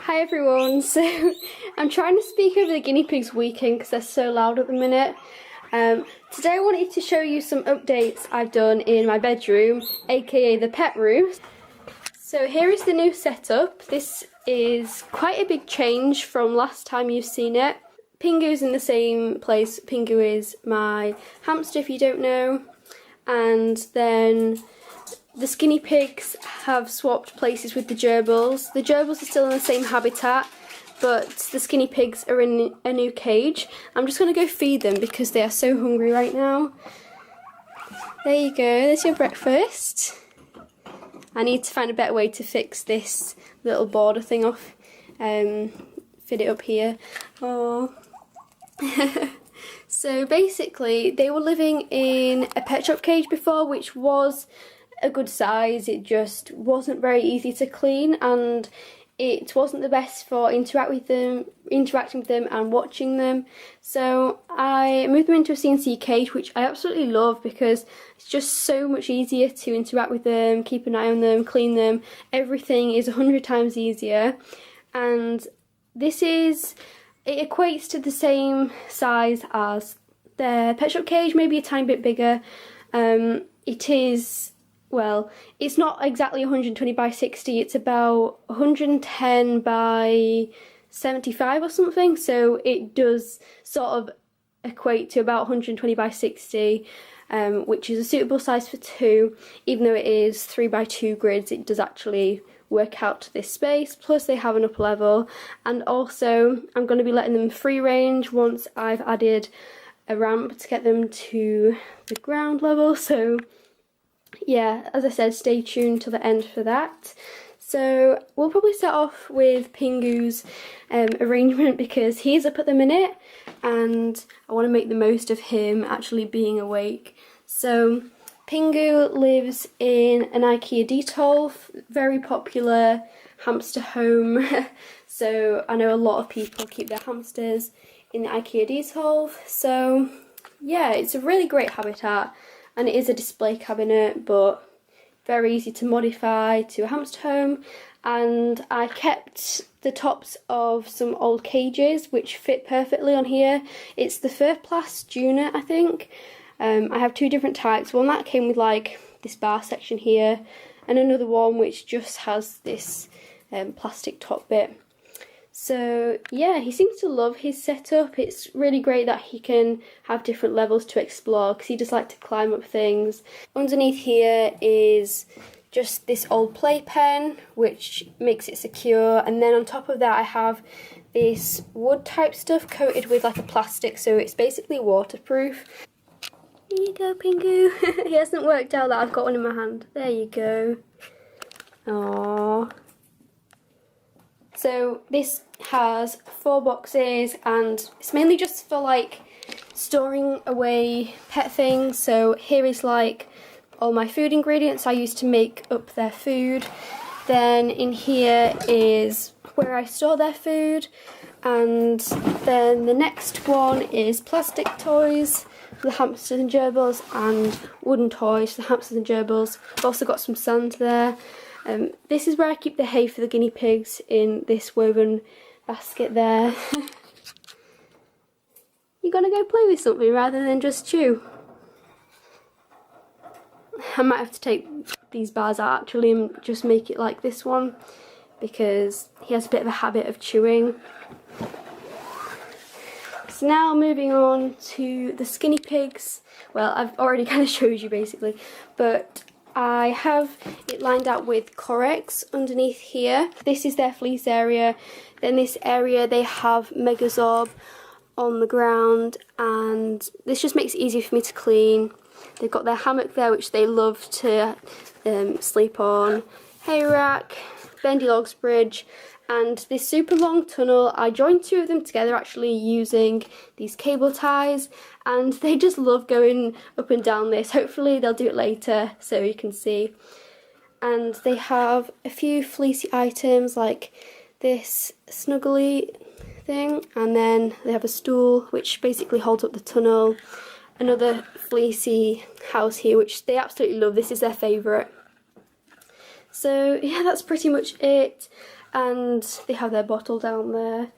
Hi everyone, so I'm trying to speak over the guinea pigs weekend because they're so loud at the minute. Today I wanted to show you some updates I've done in my bedroom, aka the pet room. So here is the new setup. This is quite a big change from last time you've seen it. Pingu's in the same place. Pingu is my hamster if you don't know, and then the guinea pigs have swapped places with the gerbils. The gerbils are still in the same habitat, but the guinea pigs are in a new cage. I'm just going to go feed them because they are so hungry right now. There you go, there's your breakfast. I need to find a better way to fix this little border thing off. Fit it up here. Oh. So basically, they were living in a pet shop cage before, which was a good size. It just wasn't very easy to clean, and it wasn't the best for interacting with them and watching them. So I moved them into a CNC cage, which I absolutely love because it's just so much easier to interact with them, keep an eye on them, clean them. Everything is 100 times easier, and it equates to the same size as their pet shop cage, maybe a tiny bit bigger. It is, well, it's not exactly 120 by 60, it's about 110 by 75 or something, so it does sort of equate to about 120 by 60, which is a suitable size for two. Even though it is 3 by 2 grids, it does actually work out to this space. Plus they have an upper level, and also I'm going to be letting them free range once I've added a ramp to get them to the ground level. So yeah, as I said, stay tuned till the end for that. So we'll probably start off with Pingu's arrangement because he's up at the minute and I want to make the most of him actually being awake. So Pingu lives in an IKEA Detolf, very popular hamster home. So I know a lot of people keep their hamsters in the IKEA Detolf. So yeah, it's a really great habitat. And it is a display cabinet, but very easy to modify to a hamster home. And I kept the tops of some old cages which fit perfectly on here. It's the Furplast Junior, I think. I have two different types. One that came with like this bar section here, and another one which just has this plastic top bit. So yeah, he seems to love his setup. It's really great that he can have different levels to explore because he does like to climb up things. Underneath here is just this old playpen which makes it secure, and then on top of that I have this wood type stuff coated with like a plastic, so it's basically waterproof. Here you go, Pingu. He hasn't worked out that I've got one in my hand. There you go. Aww. So this has 4 boxes and it's mainly just for like storing away pet things. So here is like all my food ingredients I use to make up their food. Then in here is where I store their food, and then the next one is plastic toys for the hamsters and gerbils and wooden toys for the hamsters and gerbils. I've also got some sand there. This is where I keep the hay for the guinea pigs, in this woven basket there. You're gonna go play with something rather than just chew. I might have to take these bars out actually and just make it like this one because he has a bit of a habit of chewing. So now moving on to the guinea pigs. Well, I've already kind of showed you basically, but I have it lined out with Corex underneath here. This is their fleece area. Then this area they have Megazorb on the ground, and this just makes it easier for me to clean. They've got their hammock there which they love to sleep on, hay rack, bendy logs bridge, and this super long tunnel. I joined 2 of them together actually using these cable ties, and they just love going up and down this. Hopefully they'll do it later so you can see. And they have a few fleecy items like this snuggly thing, and then they have a stool which basically holds up the tunnel. Another fleecy house here which they absolutely love. This is their favourite. So yeah, that's pretty much it. and they have their bottle down there.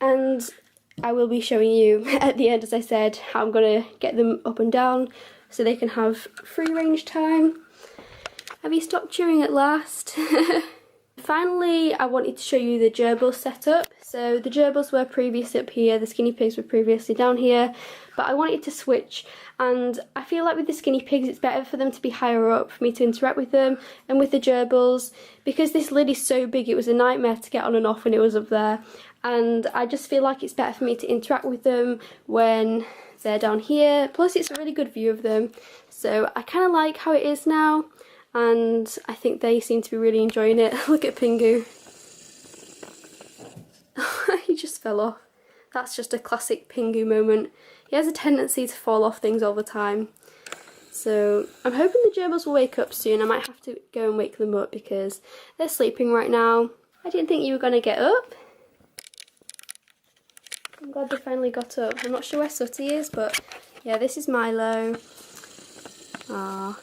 And I will be showing you at the end, as I said, how I'm going to get them up and down so they can have free range time. Have you stopped chewing at last? Finally, I wanted to show you the gerbils setup. So the gerbils were previously up here, the skinny pigs were previously down here, but I wanted to switch, and I feel like with the skinny pigs it's better for them to be higher up for me to interact with them, and with the gerbils, because this lid is so big, it was a nightmare to get on and off when it was up there, and I just feel like it's better for me to interact with them when they're down here, plus it's a really good view of them, so I kind of like how it is now. And I think they seem to be really enjoying it. Look at Pingu. He just fell off. That's just a classic Pingu moment. He has a tendency to fall off things all the time. So I'm hoping the gerbils will wake up soon. I might have to go and wake them up because they're sleeping right now. I didn't think you were going to get up. I'm glad they finally got up. I'm not sure where Sooty is, but yeah, this is Milo. Ah.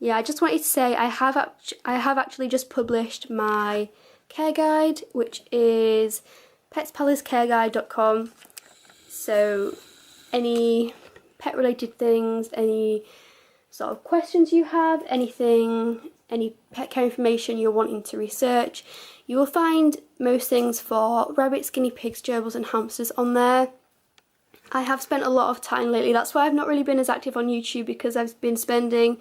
Yeah, I just wanted to say I have actually just published my care guide, which is petspalacecareguide.com. So any pet related things, any sort of questions you have, anything, any pet care information you're wanting to research, you will find most things for rabbits, guinea pigs, gerbils and hamsters on there. I have spent a lot of time lately, that's why I've not really been as active on YouTube, because I've been spending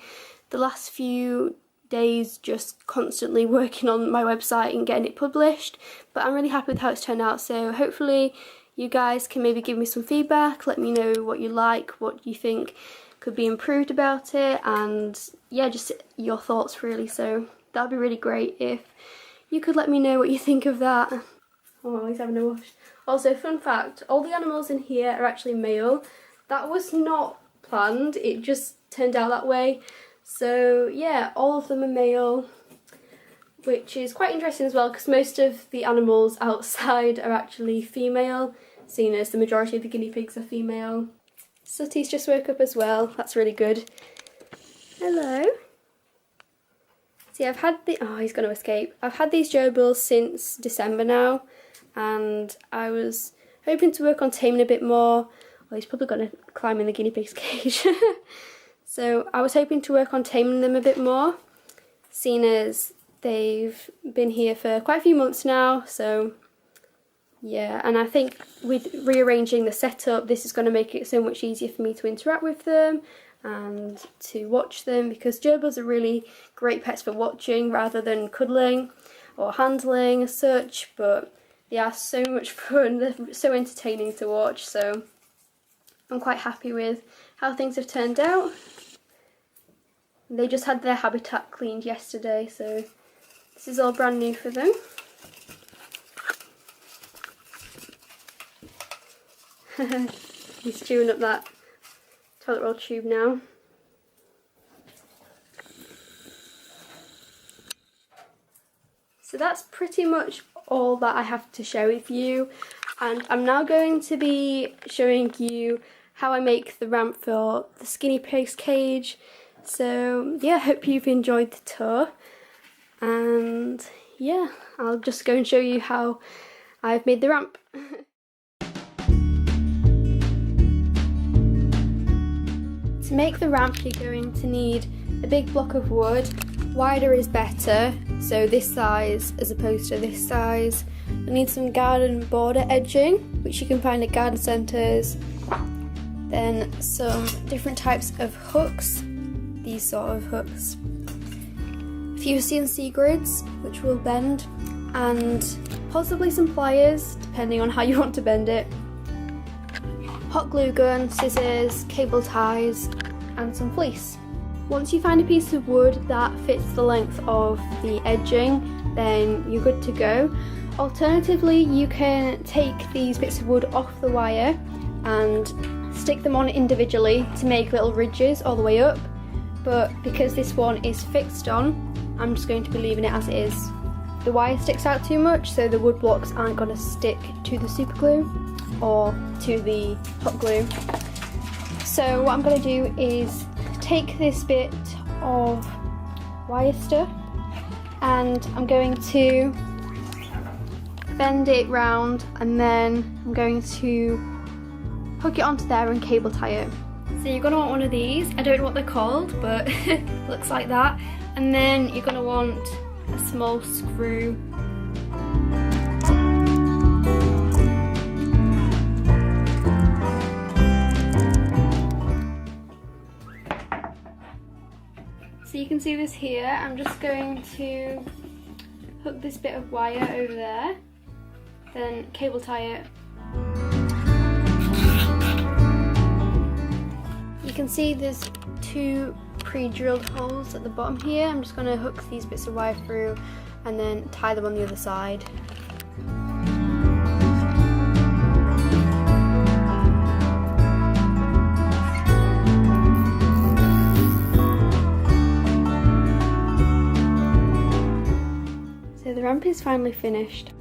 the last few days just constantly working on my website and getting it published, but I'm really happy with how it's turned out, so hopefully you guys can maybe give me some feedback, let me know what you like, what you think could be improved about it, and yeah, just your thoughts really, so that'd be really great if you could let me know what you think of that. Oh, he's having a wash. Also, fun fact, all the animals in here are actually male. That was not planned, it just turned out that way. So yeah, all of them are male, which is quite interesting as well, because most of the animals outside are actually female, seeing as the majority of the guinea pigs are female. Sooty's just woke up as well, that's really good. Hello. See, I've had oh, he's going to escape. I've had these gerbils since December now, and I was hoping to work on taming a bit more. Well, he's probably going to climb in the guinea pig's cage. So I was hoping to work on taming them a bit more, seeing as they've been here for quite a few months now, so yeah, and I think with rearranging the setup, this is going to make it so much easier for me to interact with them and to watch them, because gerbils are really great pets for watching rather than cuddling or handling as such, but they are so much fun, they're so entertaining to watch, so I'm quite happy with how things have turned out. They just had their habitat cleaned yesterday, so this is all brand new for them. He's chewing up that toilet roll tube now. So that's pretty much all that I have to share with you, and I'm now going to be showing you how I make the ramp for the skinny pig's cage. So yeah, hope you've enjoyed the tour, and yeah, I'll just go and show you how I've made the ramp. To make the ramp, you're going to need a big block of wood. Wider is better, so this size as opposed to this size. You need some garden border edging, which you can find at garden centres. Then some different types of hooks, these sort of hooks. A few CNC grids, which will bend, and possibly some pliers, depending on how you want to bend it. Hot glue gun, scissors, cable ties, and some fleece. Once you find a piece of wood that fits the length of the edging, then you're good to go. Alternatively, you can take these bits of wood off the wire and stick them on individually to make little ridges all the way up, but because this one is fixed on, I'm just going to be leaving it as it is. The wire sticks out too much, so the wood blocks aren't going to stick to the super glue or to the hot glue. So what I'm going to do is take this bit of wire stuff and I'm going to bend it round, and then I'm going to hook it onto there and cable tie it. So you're going to want one of these. I don't know what they're called, but it looks like that. And then you're going to want a small screw. So you can see this here. I'm just going to hook this bit of wire over there, then cable tie it. You can see there's 2 pre-drilled holes at the bottom here. I'm just going to hook these bits of wire through and then tie them on the other side. So the ramp is finally finished.